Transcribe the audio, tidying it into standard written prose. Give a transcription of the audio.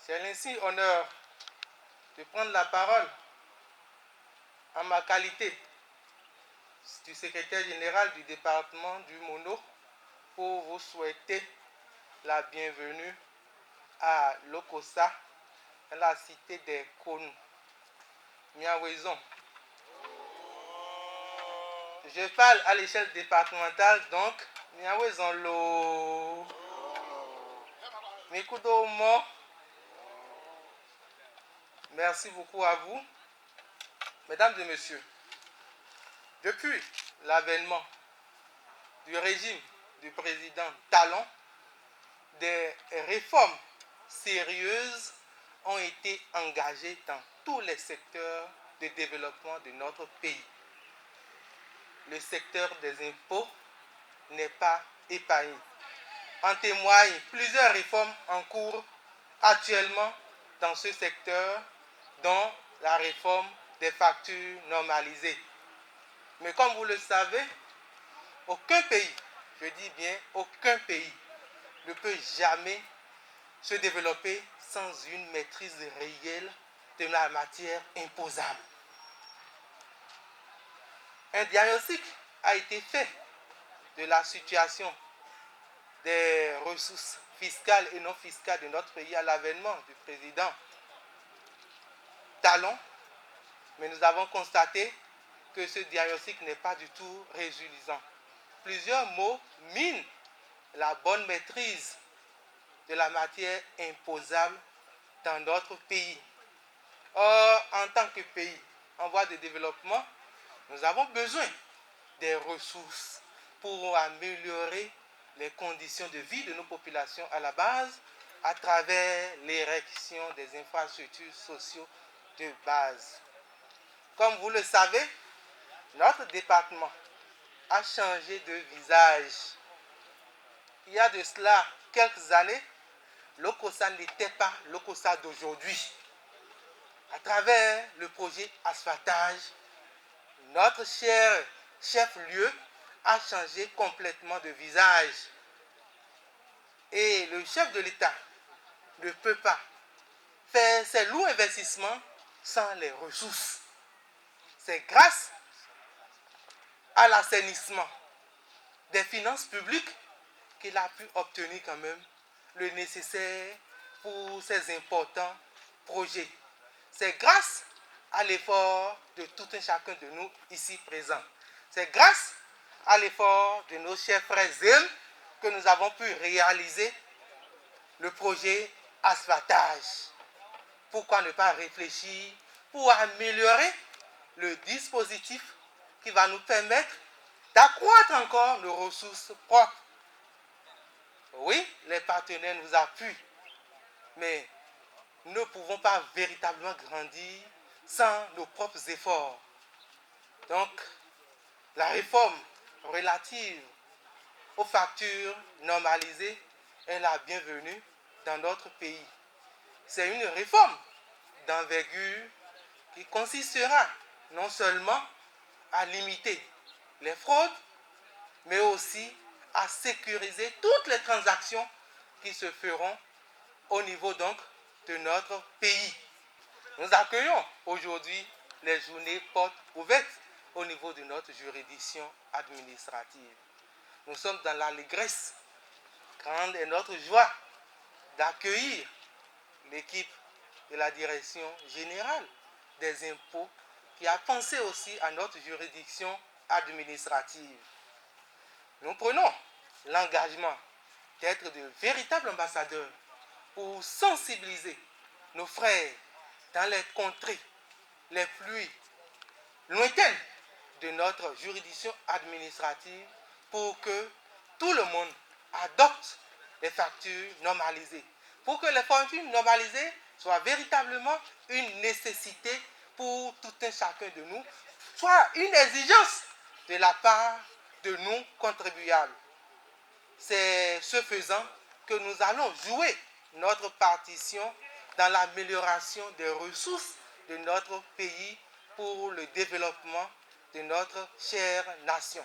J'ai ainsi honneur de prendre la parole en ma qualité du secrétaire général du département du Mono pour vous souhaiter la bienvenue à Lokossa, dans la cité des Konu. Miaouezon. Je parle à l'échelle départementale, donc Miaouezon lo. Mikudo Mo. Merci beaucoup à vous. Mesdames et messieurs, depuis l'avènement du régime du président Talon, des réformes sérieuses ont été engagées dans tous les secteurs de développement de notre pays. Le secteur des impôts n'est pas épargné. En témoignent plusieurs réformes en cours actuellement dans ce secteur, dont la réforme des factures normalisées. Mais comme vous le savez, aucun pays, je dis bien aucun pays, ne peut jamais se développer sans une maîtrise réelle de la matière imposable. Un diagnostic a été fait de la situation des ressources fiscales et non fiscales de notre pays à l'avènement du président Talon, mais nous avons constaté que ce diagnostic n'est pas du tout réjouissant. Plusieurs mots minent la bonne maîtrise de la matière imposable dans notre pays. Or, en tant que pays en voie de développement, nous avons besoin des ressources pour améliorer les conditions de vie de nos populations à la base à travers l'érection des infrastructures sociaux de base. Comme vous le savez, notre département a changé de visage. Il y a de cela quelques années, Lokossa n'était pas Lokossa d'aujourd'hui. À travers le projet asphaltage, notre cher chef-lieu a changé complètement de visage. Et le chef de l'État ne peut pas faire ces lourds investissements sans les ressources. C'est grâce à l'assainissement des finances publiques qu'il a pu obtenir quand même le nécessaire pour ces importants projets. C'est grâce à l'effort de tout un chacun de nous ici présents. C'est grâce à l'effort de nos chers frères Zem que nous avons pu réaliser le projet asphaltage. Pourquoi ne pas réfléchir pour améliorer le dispositif qui va nous permettre d'accroître encore nos ressources propres. Oui, les partenaires nous appuient, mais nous ne pouvons pas véritablement grandir sans nos propres efforts. Donc, la réforme relative aux factures normalisées est la bienvenue dans notre pays. C'est une réforme d'envergure qui consistera non seulement à limiter les fraudes, mais aussi à sécuriser toutes les transactions qui se feront au niveau donc de notre pays. Nous accueillons aujourd'hui les journées portes ouvertes au niveau de notre juridiction administrative. Nous sommes dans l'allégresse. Grande est notre joie d'accueillir l'équipe de la direction générale des impôts qui a pensé aussi à notre juridiction administrative. Nous prenons l'engagement d'être de véritables ambassadeurs pour sensibiliser nos frères dans les contrées les plus lointaines de notre juridiction administrative pour que tout le monde adopte les factures normalisées. Pour que les factures normalisées soient véritablement une nécessité pour tout un chacun de nous, soit une exigence de la part de nous contribuables. C'est ce faisant que nous allons jouer notre partition dans l'amélioration des ressources de notre pays pour le développement de notre chère nation.